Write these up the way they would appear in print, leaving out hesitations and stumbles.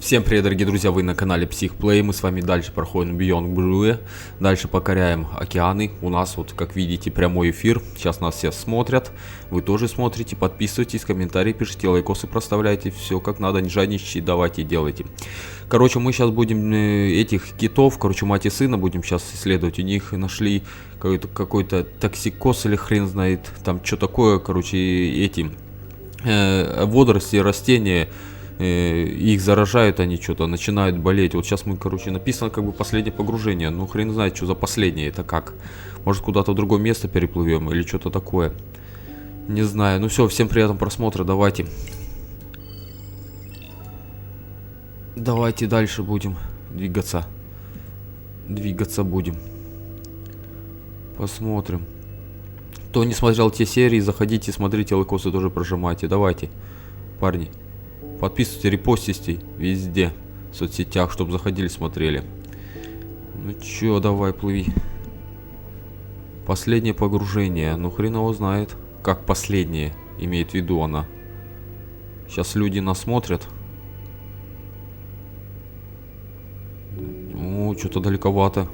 Всем привет, дорогие друзья, вы на канале Psix. Мы с вами дальше проходим Гранью, дальше покоряем океаны. У нас вот, как видите, прямой эфир. Сейчас нас все смотрят, вы тоже смотрите. Подписывайтесь, комментарии пишите, лайкосы проставляйте. Все как надо, не жадничайте, давайте делайте. Короче, мы сейчас будем этих китов, короче, мать и сына будем сейчас исследовать. У них нашли какой-то токсикоз или хрен знает, там что такое, короче, эти водоросли, растения. Их заражают, они что-то начинают болеть. Вот сейчас мы, короче, написано как бы последнее погружение. Ну хрен знает, что за последнее, это как. Может куда-то в другое место переплывем или что-то такое. Не знаю. Ну все, всем приятного просмотра, давайте. Давайте дальше будем двигаться. Двигаться будем. Посмотрим. Кто не смотрел те серии, заходите, смотрите, лайкосы тоже прожимайте. Давайте, парни. Подписывайтесь, репостите везде, в соцсетях, чтобы заходили, смотрели. Ну чё, давай, плыви. Последнее погружение. Ну хрен его знает, как последнее имеет в виду она. Сейчас люди нас смотрят. Ну, что-то далековато.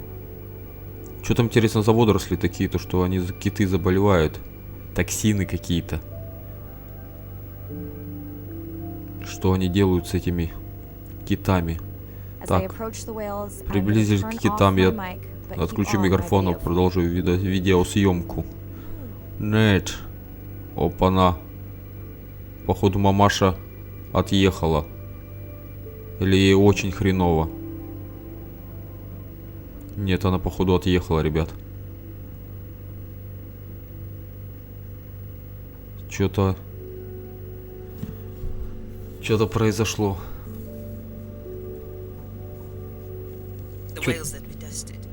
Что там, интересно, за водоросли такие, то что они, киты, заболевают. Токсины какие-то. Что они делают с этими китами? Так, приблизились к китам, я отключу микрофон, продолжу видеосъемку. Нет. Опа-на. Походу мамаша отъехала. Или ей очень хреново. Нет, она походу отъехала, ребят. Что-то произошло.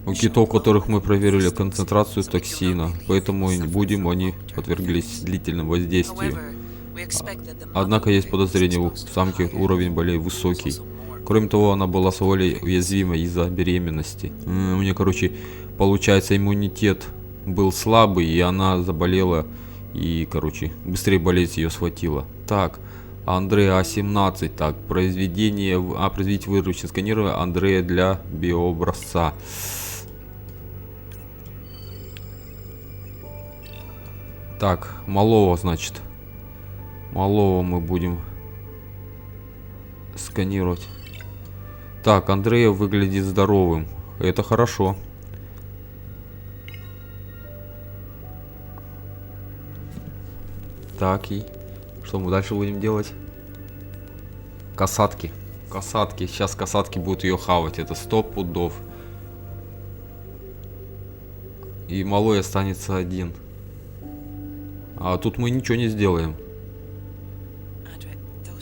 У китов, которых мы проверили концентрацию токсина, поэтому они подверглись длительному воздействию. Однако есть подозрение, у самки уровень более высокий. Кроме того, она была более уязвима из-за беременности. У нее, короче, получается, иммунитет был слабый, и она заболела, и, короче, быстрее болезнь ее схватила. Так. Андрея А17, так, произведите вырученное сканирование Андрея для биообразца. Так, малого, значит. Малого мы будем сканировать. Так, Андрея выглядит здоровым. Это хорошо. Так, и что мы дальше будем делать? Касатки. Касатки. Сейчас касатки будут ее хавать. Это 100 пудов. И малой останется один. А тут мы ничего не сделаем.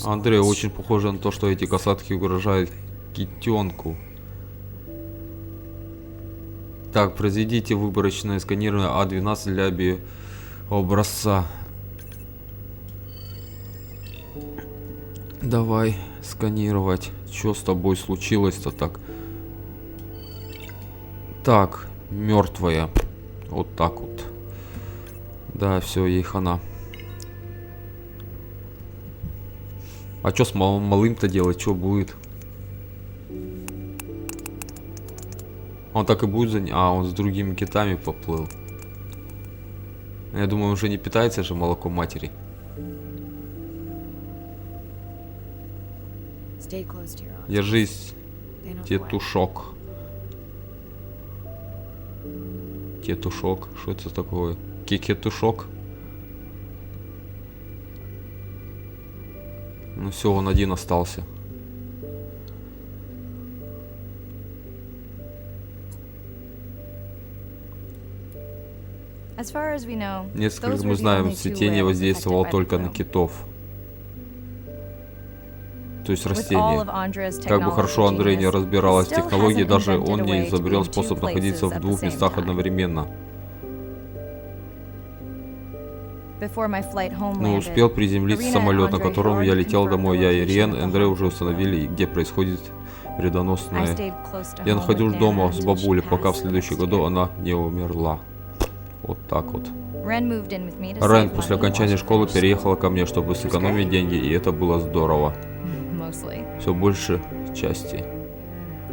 Андрей, очень похоже на то, что эти касатки угрожают китенку. Так, произведите выборочное сканирование А12 для биообразца. Давай сканировать. Что с тобой случилось-то так? Так, мертвая. Вот так вот. Да, все, ей хана. А что с малым-то делать? Что будет? Он так и будет он с другими китами поплыл. Я думаю, он уже не питается же молоком матери. Держись, тетушок. Тетушок. Что это такое? Кекетушок. Ну все, он один остался. Несколько мы знаем, цветение воздействовало только на китов. То есть растения. Как бы хорошо Андрей не разбиралась в технологии, даже он не изобрел способ находиться в двух местах одновременно. Но успел приземлиться самолет, на котором я летел домой. Я и Риен, Андрей уже установили, где происходит вредоносное. Я находился дома с бабулей, пока в следующем году она не умерла. Вот так вот. Рен после окончания школы переехала ко мне, чтобы сэкономить деньги, и это было здорово. все больше части.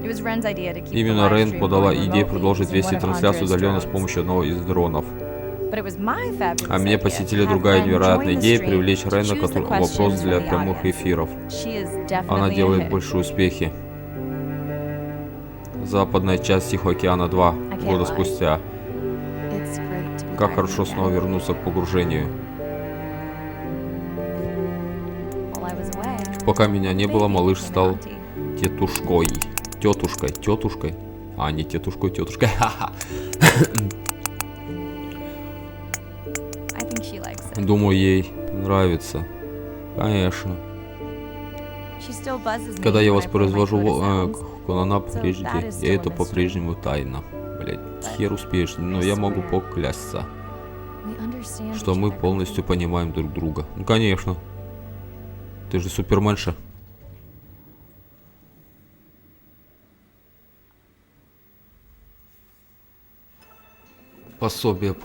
Именно Рен подала идею продолжить вести трансляцию удаленно с помощью одного из дронов. А меня посетила другая невероятная идея привлечь Рена, который вопрос для прямых эфиров. Она делает большие успехи. Западная часть Тихого океана 2 года спустя. Как хорошо снова вернуться к погружению. Пока меня не было, малыш стал тетушкой. Тетушкой. А, не тетушкой. Думаю, ей нравится. Конечно. Когда я воспроизвожу она прежде, и это по-прежнему тайна. Блять, хер успеешь, но я могу поклясться, что мы полностью понимаем друг друга. Ну, конечно. Ты же суперменша. Пособие.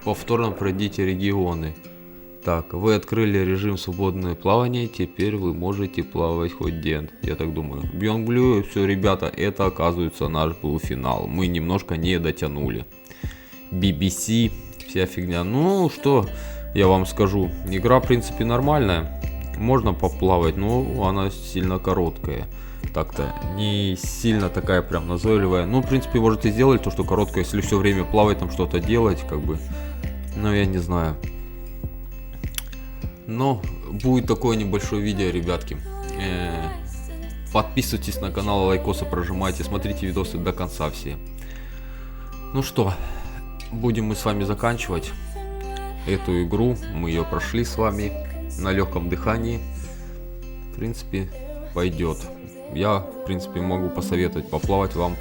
Повторно пройдите регионы. Так, вы открыли режим свободное плавание, теперь вы можете плавать хоть день, я так думаю. Beyond Blue, все, ребята, это оказывается наш был финал. Мы немножко не дотянули. BBC, вся фигня. Ну, что я вам скажу. Игра, в принципе, нормальная. Можно поплавать, но она сильно короткая. Так-то не сильно такая прям назойливая. Ну, в принципе, можете сделать то, что короткое, если все время плавать, там что-то делать, как бы. Ну, я не знаю. Но будет такое небольшое видео, ребятки. Подписывайтесь на канал, лайкосы прожимайте, смотрите видосы до конца все. Ну что, будем мы с вами заканчивать эту игру. Мы ее прошли с вами на легком дыхании. В принципе, пойдет. Я, в принципе, могу посоветовать поплавать вам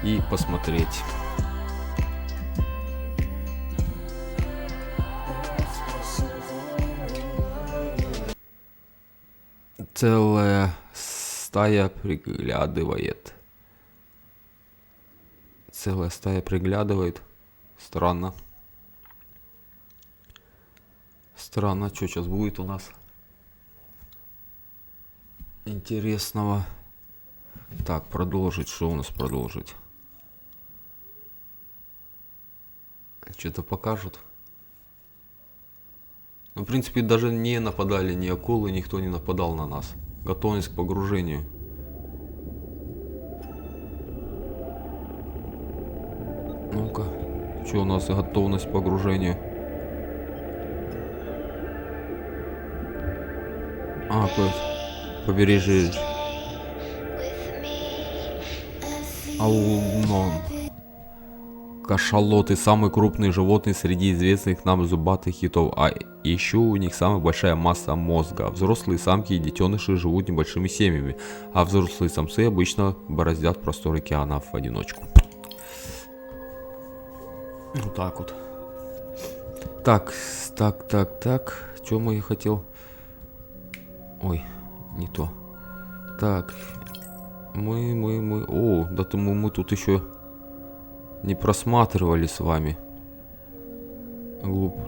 и посмотреть. Целая стая приглядывает. Целая стая приглядывает. Странно. Странно, что сейчас будет у нас интересного. Так, продолжить. Что у нас продолжить? Что-то покажут. Ну, в принципе, даже не нападали ни акулы, никто не нападал на нас. Готовность к погружению. Ну-ка, что у нас готовность к погружению? А, побережье. Аунон. Кашалоты — самые крупные животные среди известных нам зубатых китов, а еще у них самая большая масса мозга. Взрослые самки и детеныши живут небольшими семьями, а взрослые самцы обычно бороздят простор океанов в одиночку. Вот так вот. Так. Что мы хотел? Ой, не то. Так. О, да то мы тут еще не просматривали с вами.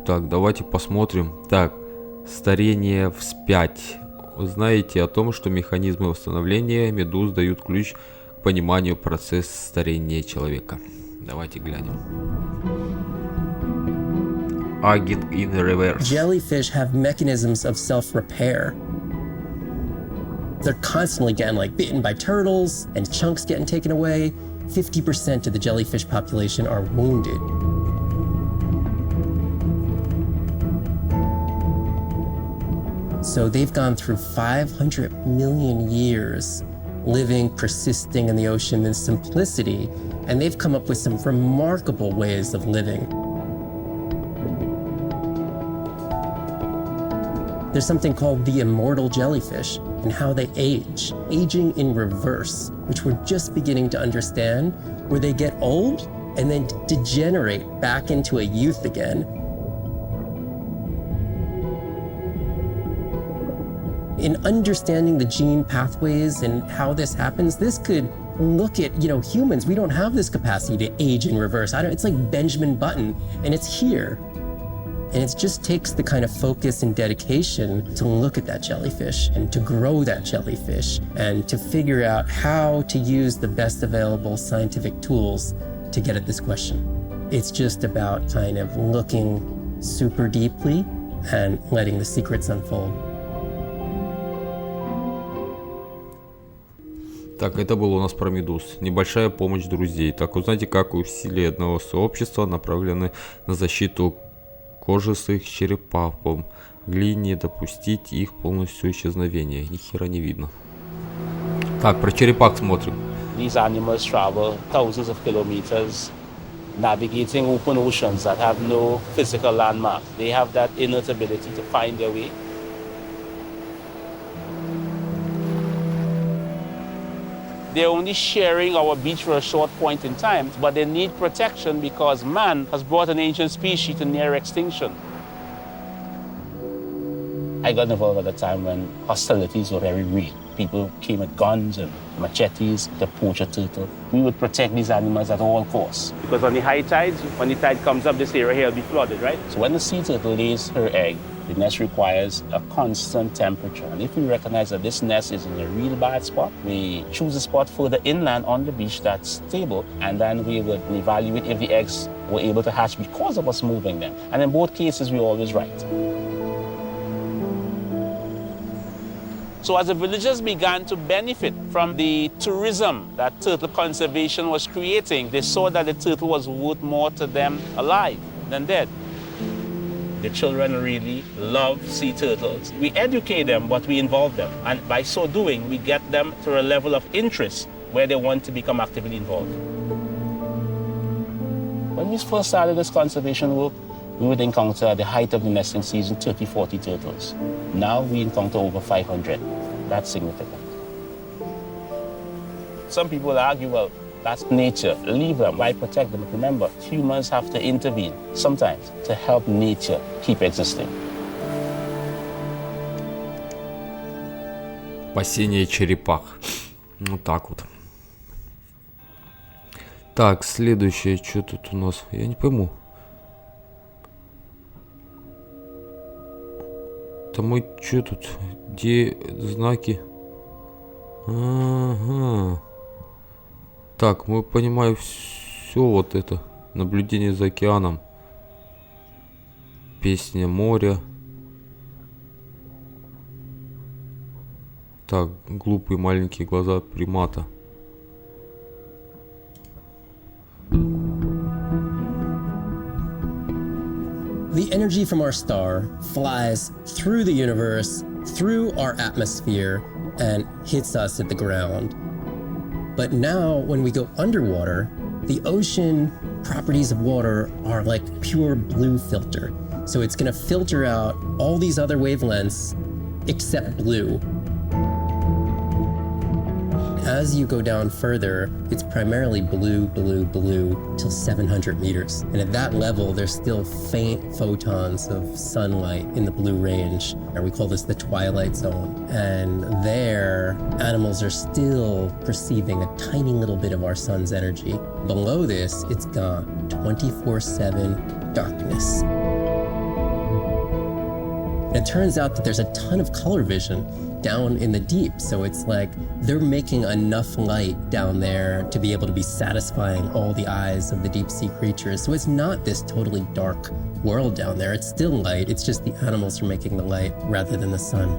Так, давайте посмотрим. Так, старение вспять. Узнаете о том, что механизмы восстановления медуз дают ключ к пониманию процесса старения человека. Давайте глянем. Aging in reverse. Jellyfish have mechanisms of self-repair. They're constantly getting bitten by turtles and chunks getting taken away. 50% of the jellyfish population are wounded. So they've gone through 500 million years living, persisting in the ocean in simplicity, and they've come up with some remarkable ways of living. There's something called the immortal jellyfish and how they age, aging in reverse, which we're just beginning to understand, where they get old and then degenerate back into a youth again. In understanding the gene pathways and how this happens, this could look at, humans. We don't have this capacity to age in reverse. It's like Benjamin Button, and it's here. And it just takes the kind of focus and dedication to look at that jellyfish and to grow that jellyfish and to figure out how to use the best available scientific tools to get at this question. It's just about kind of looking super deeply and letting the secrets unfold. Так, это было у нас про медуз. Небольшая помощь друзей. Так, узнайте, как усилия одного сообщества направлены на защиту кожистых черепах. Помогли не допустить их полностью исчезновения. Ни хера не видно. Так, про черепах смотрим. These animals travel thousands of kilometers, navigating open oceans that have no physical landmarks. They have that innate ability to find their way. They're only sharing our beach for a short point in time, but they need protection because man has brought an ancient species to near extinction. I got involved at a time when hostilities were very real. People came with guns and machetes to poach a turtle. We would protect these animals at all costs. Because on the high tides, when the tide comes up, this area here will be flooded, right? So when the sea turtle lays her egg, the nest requires a constant temperature. And if we recognize that this nest is in a real bad spot, we choose a spot further inland on the beach that's stable, and then we would evaluate if the eggs were able to hatch because of us moving them. And in both cases, we're always right. So as the villagers began to benefit from the tourism that turtle conservation was creating, they saw that the turtle was worth more to them alive than dead. The children really love sea turtles. We educate them, but we involve them. And by so doing, we get them to a level of interest where they want to become actively involved. When we first started this conservation work, we would encounter at the height of the nesting season 30, 40 turtles. Now we encounter over 500. That's significant. Some people argue, well, that's nature. Leave them. Why protect them? But remember, humans have to intervene sometimes to help nature keep existing. Спасение черепах. Вот так вот. Так, следующее, что тут у нас? Я не пойму. Это мы что тут? Где знаки? Ага. Так, мы понимаем все вот это. Наблюдение за океаном. Песня моря. Так, глупые маленькие глаза примата. The energy from our star flies through the universe, through our atmosphere, and hits us at the ground. But now, when we go underwater, the ocean properties of water are like pure blue filter. So it's going to filter out all these other wavelengths except blue. As you go down further, it's primarily blue, blue, blue till 700 meters. And at that level, there's still faint photons of sunlight in the blue range. And we call this the twilight zone. And there, animals are still perceiving a tiny little bit of our sun's energy. Below this, it's gone. 24/7 darkness. And it turns out that there's a ton of color vision down in the deep. So it's like they're making enough light down there to be able to be satisfying all the eyes of the deep sea creatures. So it's not this totally dark world down there. It's still light. It's just the animals are making the light rather than the sun.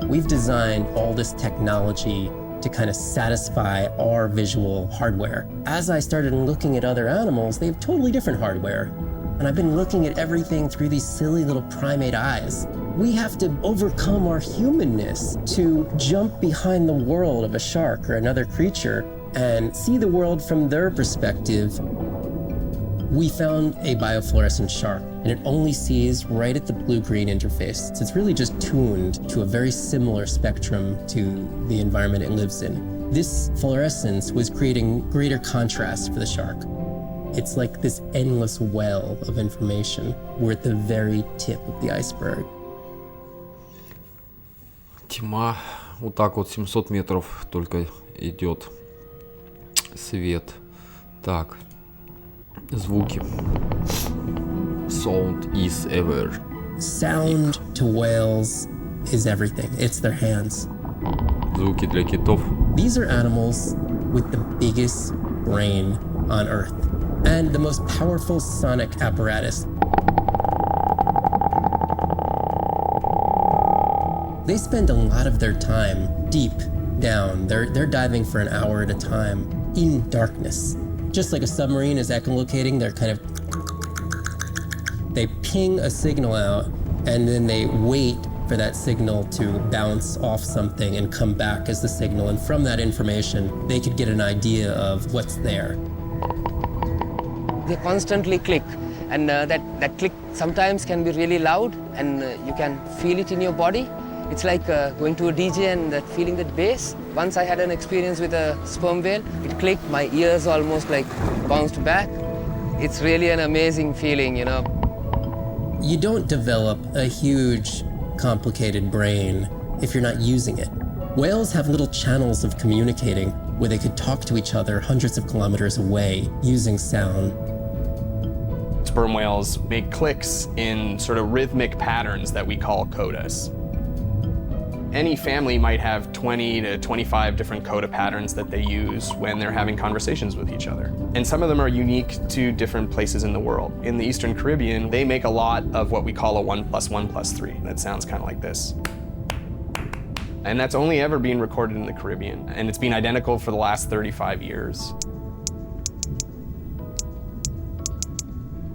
We've designed all this technology to kind of satisfy our visual hardware. As I started looking at other animals, they have totally different hardware. And I've been looking at everything through these silly little primate eyes. We have to overcome our humanness to jump behind the world of a shark or another creature and see the world from their perspective. We found a biofluorescent shark, and it only sees right at the blue-green interface. So it's really just tuned to a very similar spectrum to the environment it lives in. This fluorescence was creating greater contrast for the shark. It's like this endless well of information. We're at the very tip of the iceberg. Тьма. Вот так вот 700 метров только идет свет. Так. Звуки. Sound is ever. Sound to whales is everything. It's their hands. Звуки для китов. These are animals with the biggest brain on Earth and the most powerful sonic apparatus. They spend a lot of their time deep down. They're diving for an hour at a time in darkness. Just like a submarine is echolocating, they ping a signal out and then they wait for that signal to bounce off something and come back as the signal. And from that information, they could get an idea of what's there. They constantly click, and that click sometimes can be really loud, and you can feel it in your body. It's like going to a DJ and feeling that bass. Once I had an experience with a sperm whale. It clicked, my ears almost like bounced back. It's really an amazing feeling, you know. You don't develop a huge, complicated brain if you're not using it. Whales have little channels of communicating where they could talk to each other hundreds of kilometers away using sound. Sperm whales make clicks in sort of rhythmic patterns that we call codas. Any family might have 20 to 25 different coda patterns that they use when they're having conversations with each other. And some of them are unique to different places in the world. In the Eastern Caribbean, they make a lot of what we call a 1 + 1 + 3. That sounds kind of like this. And that's only ever been recorded in the Caribbean. And it's been identical for the last 35 years.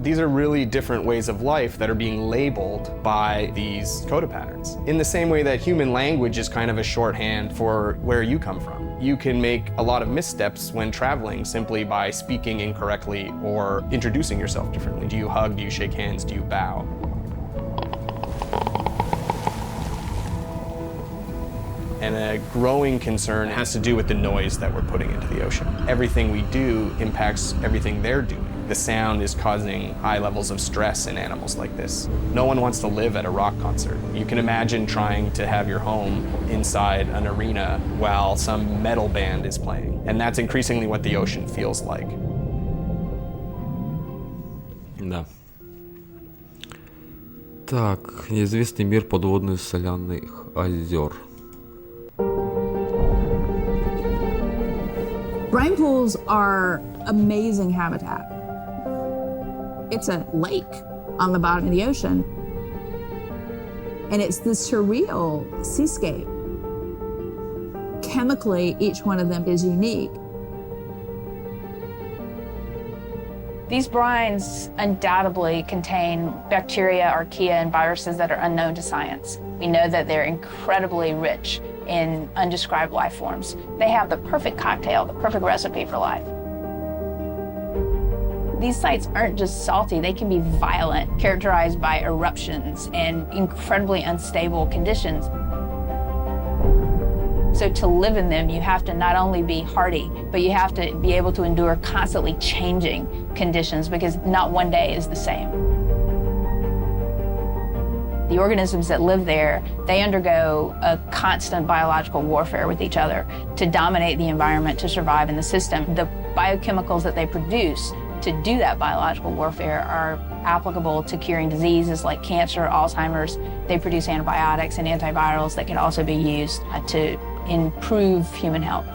These are really different ways of life that are being labeled by these coda patterns. In the same way that human language is kind of a shorthand for where you come from. You can make a lot of missteps when traveling simply by speaking incorrectly or introducing yourself differently. Do you hug? Do you shake hands? Do you bow? And a growing concern has to do with the noise that we're putting into the ocean. Everything we do impacts everything they're doing. The sound is causing high levels of stress in animals like this. No one wants to live at a rock concert. You can imagine trying to have your home inside an arena while some metal band is playing. And that's increasingly what the ocean feels like. Да. Так, неизвестный мир подводных соляных озер. Brine pools are amazing habitat. It's a lake on the bottom of the ocean. And it's this surreal seascape. Chemically, each one of them is unique. These brines undoubtedly contain bacteria, archaea, and viruses that are unknown to science. We know that they're incredibly rich in undescribed life forms. They have the perfect cocktail, the perfect recipe for life. These sites aren't just salty, they can be violent, characterized by eruptions and incredibly unstable conditions. So to live in them, you have to not only be hardy, but you have to be able to endure constantly changing conditions because not one day is the same. The organisms that live there, they undergo a constant biological warfare with each other to dominate the environment, to survive in the system. The biochemicals that they produce to do that biological warfare are applicable to curing diseases like cancer, Alzheimer's. They produce antibiotics and antivirals that can also be used to improve human health.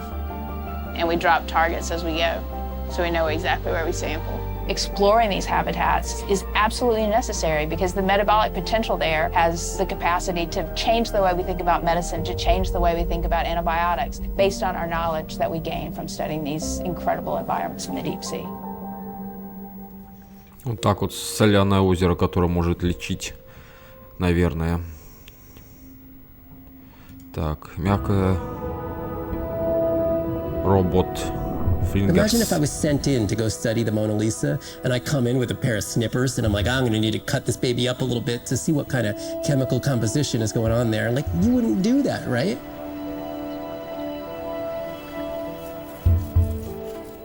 And we drop targets as we go, so we know exactly where we sample. Exploring these habitats is absolutely necessary because the metabolic potential there has the capacity to change the way we think about medicine, to change the way we think about antibiotics, based on our knowledge that we gain from studying these incredible environments in the deep sea. Вот так вот соляное озеро, которое может лечить, наверное. Так, мягкое. Робот. Imagine if I was sent in to go study the Mona Lisa and I come in with a pair of snippers and I'm like, I'm going to need to cut this baby up a little bit to see what kind of chemical composition is going on there. Like, you wouldn't do that, right?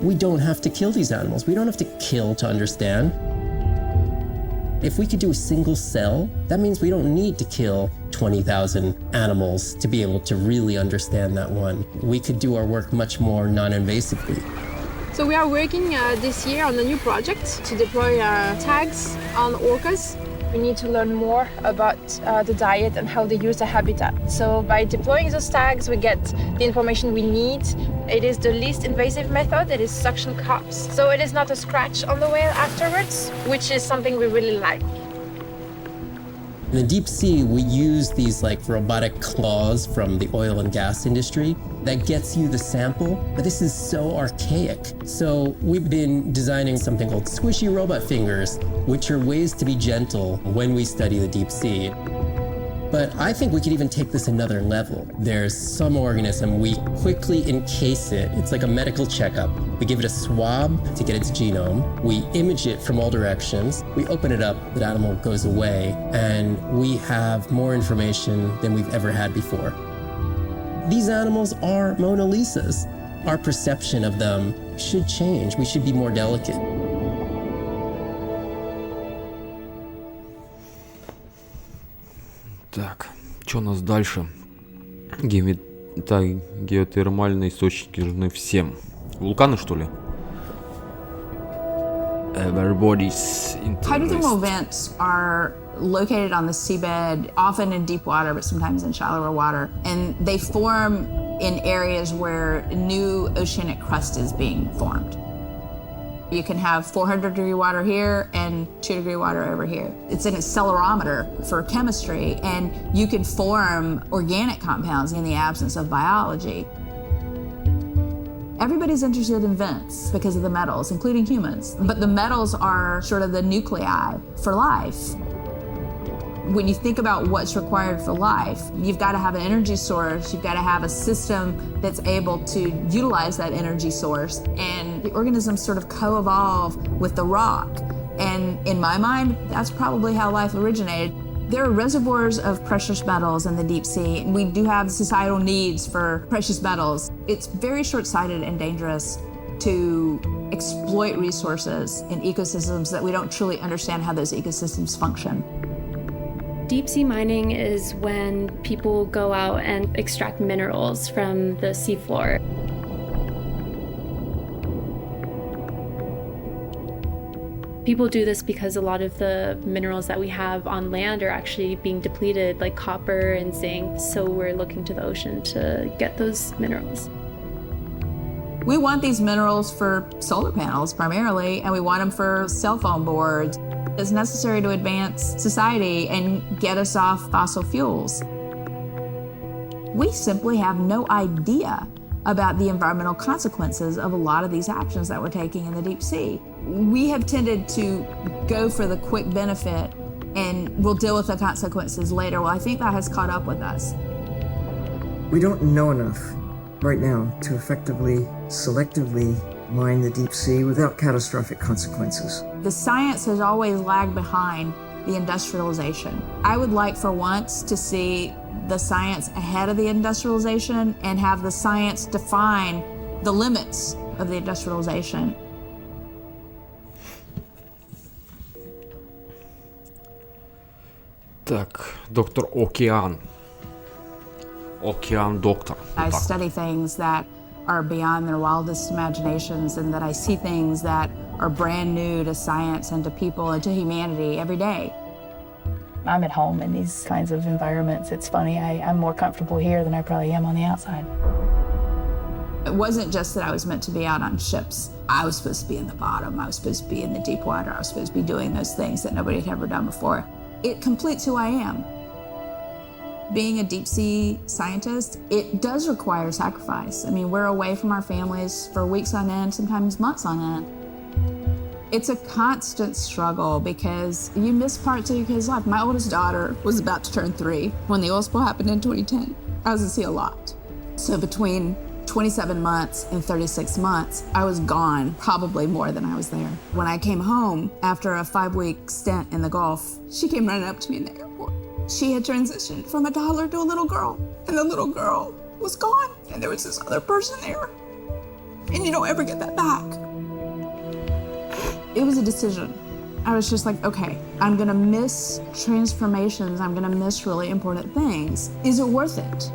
We don't have to kill these animals. We don't have to kill to understand. If we could do a single cell, that means we don't need to kill 20,000 animals to be able to really understand that one. We could do our work much more non-invasively. So we are working this year on a new project to deploy tags on orcas. We need to learn more about the diet and how they use the habitat. So by deploying those tags, we get the information we need. It is the least invasive method. It is suction cups. So it is not a scratch on the whale afterwards, which is something we really like. In the deep sea, we use these like robotic claws from the oil and gas industry that gets you the sample, but this is so archaic. So we've been designing something called squishy robot fingers, which are ways to be gentle when we study the deep sea. But I think we could even take this another level. There's some organism, we quickly encase it. It's like a medical checkup. We give it a swab to get its genome. We image it from all directions. We open it up, the animal goes away, and we have more information than we've ever had before. These animals are Mona Lisas. Our perception of them should change. We should be more delicate. Так, что у нас дальше? Геотермальные источники нужны всем. Вулканы, что ли? Everybody's Hydrothermal vents are located on the seabed, often in deep water, but sometimes in shallower water. And they form in areas where new oceanic crust is being formed. You can have 400-degree water here and 2-degree water over here. It's an accelerometer for chemistry, and you can form organic compounds in the absence of biology. Everybody's interested in vents because of the metals, including humans. But the metals are sort of the nuclei for life. When you think about what's required for life, you've got to have an energy source, you've got to have a system that's able to utilize that energy source, and the organisms sort of co-evolve with the rock. And in my mind, that's probably how life originated. There are reservoirs of precious metals in the deep sea, and we do have societal needs for precious metals. It's very short-sighted and dangerous to exploit resources in ecosystems that we don't truly understand how those ecosystems function. Deep sea mining is when people go out and extract minerals from the seafloor. People do this because a lot of the minerals that we have on land are actually being depleted, like copper and zinc, so we're looking to the ocean to get those minerals. We want these minerals for solar panels primarily, and we want them for cell phone boards. It's necessary to advance society and get us off fossil fuels. We simply have no idea about the environmental consequences of a lot of these actions that we're taking in the deep sea. We have tended to go for the quick benefit and we'll deal with the consequences later. Well, I think that has caught up with us. We don't know enough right now to effectively, selectively mine the deep sea without catastrophic consequences. The science has always lagged behind the industrialization. I would like for once to see the science ahead of the industrialization and have the science define the limits of the industrialization. Так, доктор Океан. Океан доктор. I study things that are beyond their wildest imaginations, and that I see things that are brand new to science and to people and to humanity every day. I'm at home in these kinds of environments. It's funny, I'm more comfortable here than I probably am on the outside. It wasn't just that I was meant to be out on ships. I was supposed to be in the bottom. I was supposed to be in the deep water. I was supposed to be doing those things that nobody had ever done before. It completes who I am. Being a deep sea scientist, it does require sacrifice. I mean, we're away from our families for weeks on end, sometimes months on end. It's a constant struggle because you miss parts of your kid's life. My oldest daughter was about to turn 3 when the oil spill happened in 2010. I was at sea a lot. So between 27 months and 36 months, I was gone probably more than I was there. When I came home after a 5-week stint in the Gulf, she came running up to me in the airport. She had transitioned from a toddler to a little girl, and the little girl was gone, and there was this other person there. And you don't ever get that back. It was a decision. I was just like, okay, I'm gonna miss transformations, I'm gonna miss really important things. Is it worth it?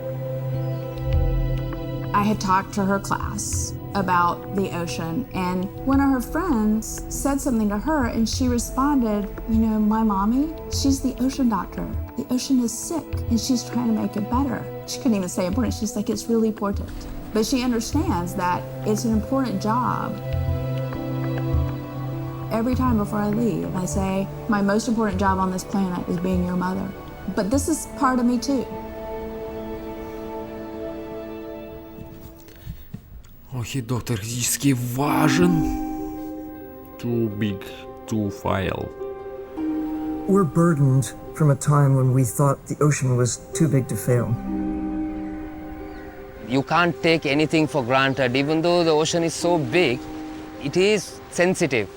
I had talked to her class, about the ocean. And one of her friends said something to her and she responded, you know, my mommy, she's the ocean doctor. The ocean is sick and she's trying to make it better. She couldn't even say important. She's like, it's really important. But she understands that it's an important job. Every time before I leave, I say, my most important job on this planet is being your mother. But this is part of me too. Ох, доктор физически важен. Too big to fail. We're burdened from a time when we thought the ocean was too big to fail. You can't take anything for granted. Even though the ocean is so big, it is sensitive.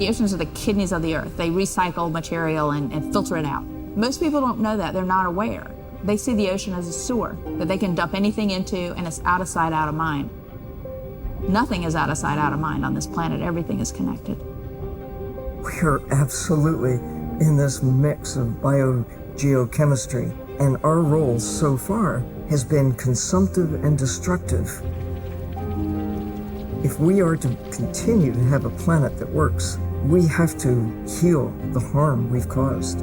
The oceans are the kidneys of the earth. They recycle material and filter it out. Most people don't know that. They're not aware. They see the ocean as a sewer that they can dump anything into and it's out of sight, out of mind. Nothing is out of sight, out of mind on this planet. Everything is connected. We are absolutely in this mix of biogeochemistry, and our role so far has been consumptive and destructive. If we are to continue to have a planet that works, we have to heal the harm we've caused.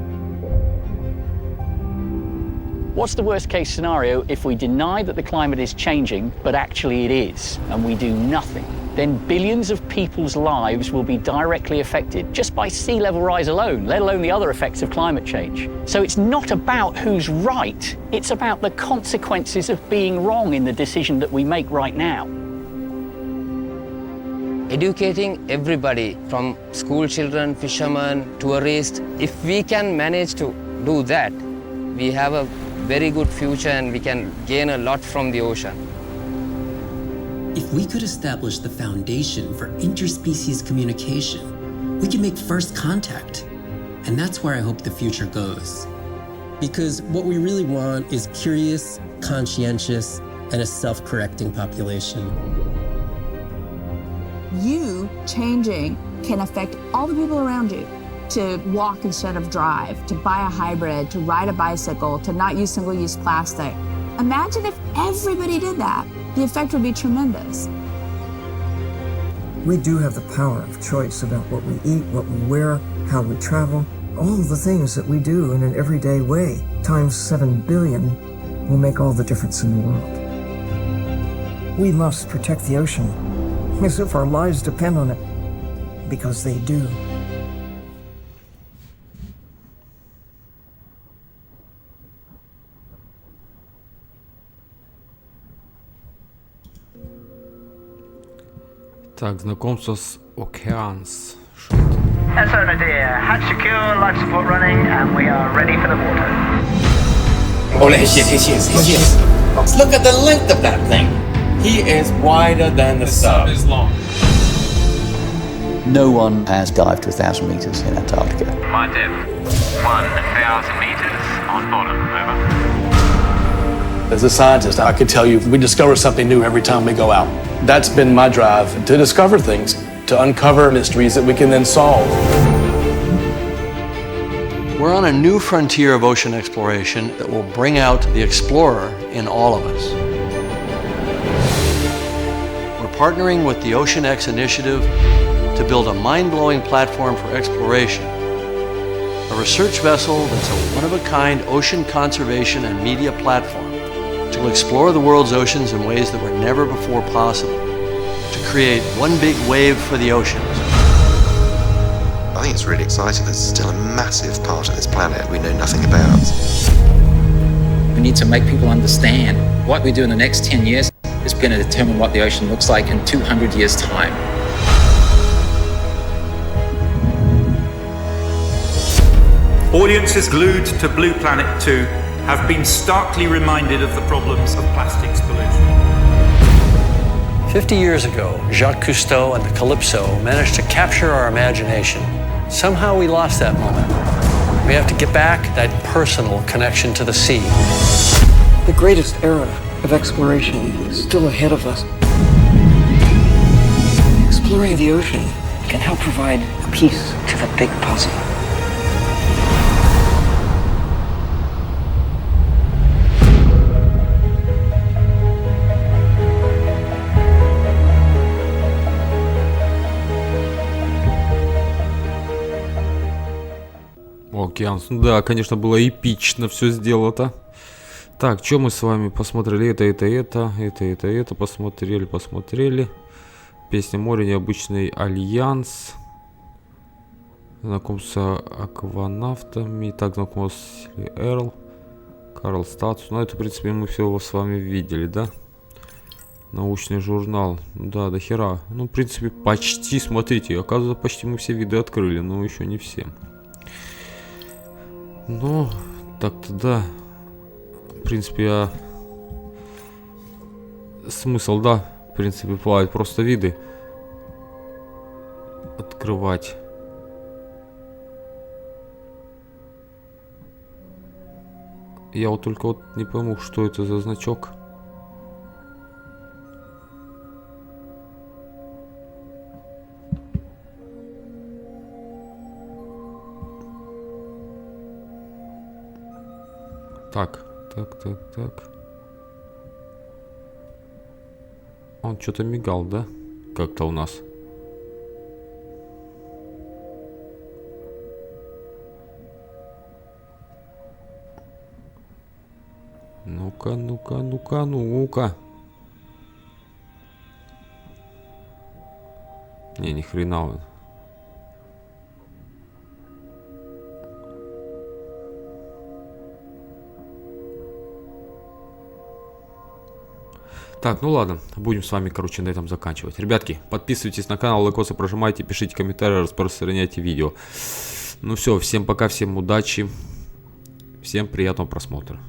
What's the worst case scenario if we deny that the climate is changing, but actually it is, and we do nothing? Then billions of people's lives will be directly affected just by sea level rise alone, let alone the other effects of climate change. So it's not about who's right, it's about the consequences of being wrong in the decision that we make right now. Educating everybody, from school children, fishermen, tourists, if we can manage to do that, we have a very good future and we can gain a lot from the ocean. If we could establish the foundation for interspecies communication, we can make first contact. And that's where I hope the future goes. Because what we really want is curious, conscientious, and a self-correcting population. You changing can affect all the people around you. To walk instead of drive, to buy a hybrid, to ride a bicycle, to not use single-use plastic. Imagine if everybody did that. The effect would be tremendous. We do have the power of choice about what we eat, what we wear, how we travel, all the things that we do in an everyday way, times 7 billion, will make all the difference in the world. We must protect the ocean as if our lives depend on it, because they do. Так, знакомство с Oceans. And so, no dear, hatch secure, life support running, and we are ready for the water. Oh, yes. Look at the length of that thing. He is wider than the sub. Is long. No one has dived to 1,000 meters in Antarctica. My depth, 1,000 meters on bottom, over. As a scientist, I can tell you we discover something new every time we go out. That's been my drive, to discover things, to uncover mysteries that we can then solve. We're on a new frontier of ocean exploration that will bring out the explorer in all of us. We're partnering with the Ocean X initiative to build a mind-blowing platform for exploration. A research vessel that's a one-of-a-kind ocean conservation and media platform to explore the world's oceans in ways that were never before possible, to create one big wave for the oceans. I think it's really exciting. There's still a massive part of this planet we know nothing about. We need to make people understand what we do in the next 10 years is going to determine what the ocean looks like in 200 years' time. Audiences glued to Blue Planet 2 have been starkly reminded of the problems of plastics pollution. 50 years ago, Jacques Cousteau and the Calypso managed to capture our imagination. Somehow we lost that moment. We have to get back that personal connection to the sea. The greatest era of exploration is still ahead of us. Exploring the ocean can help provide a piece to the big puzzle. океан. Да, конечно, было эпично все сделано. Так, что мы с вами посмотрели? Это посмотрели. Песня моря, необычный альянс. Знакомство с акванавтами. Так, знакомство с Эрл. Карл Статус. Ну, это, в принципе, мы все с вами видели, да? Научный журнал. Да, до хера. Ну, в принципе, почти, смотрите. Оказывается, почти мы все виды открыли, но еще не все. Ну, так-то да. В принципе, смысл, да. В принципе, плавать просто виды. Открывать. Я вот только вот не пойму, что это за значок. Так. Он что-то мигал, да? Как-то у нас. Ну-ка. Не, ни хрена он. Так, ну ладно, будем с вами, короче, на этом заканчивать. Ребятки, подписывайтесь на канал, лайкосы прожимайте, пишите комментарии, распространяйте видео. Ну все, всем пока, всем удачи, всем приятного просмотра.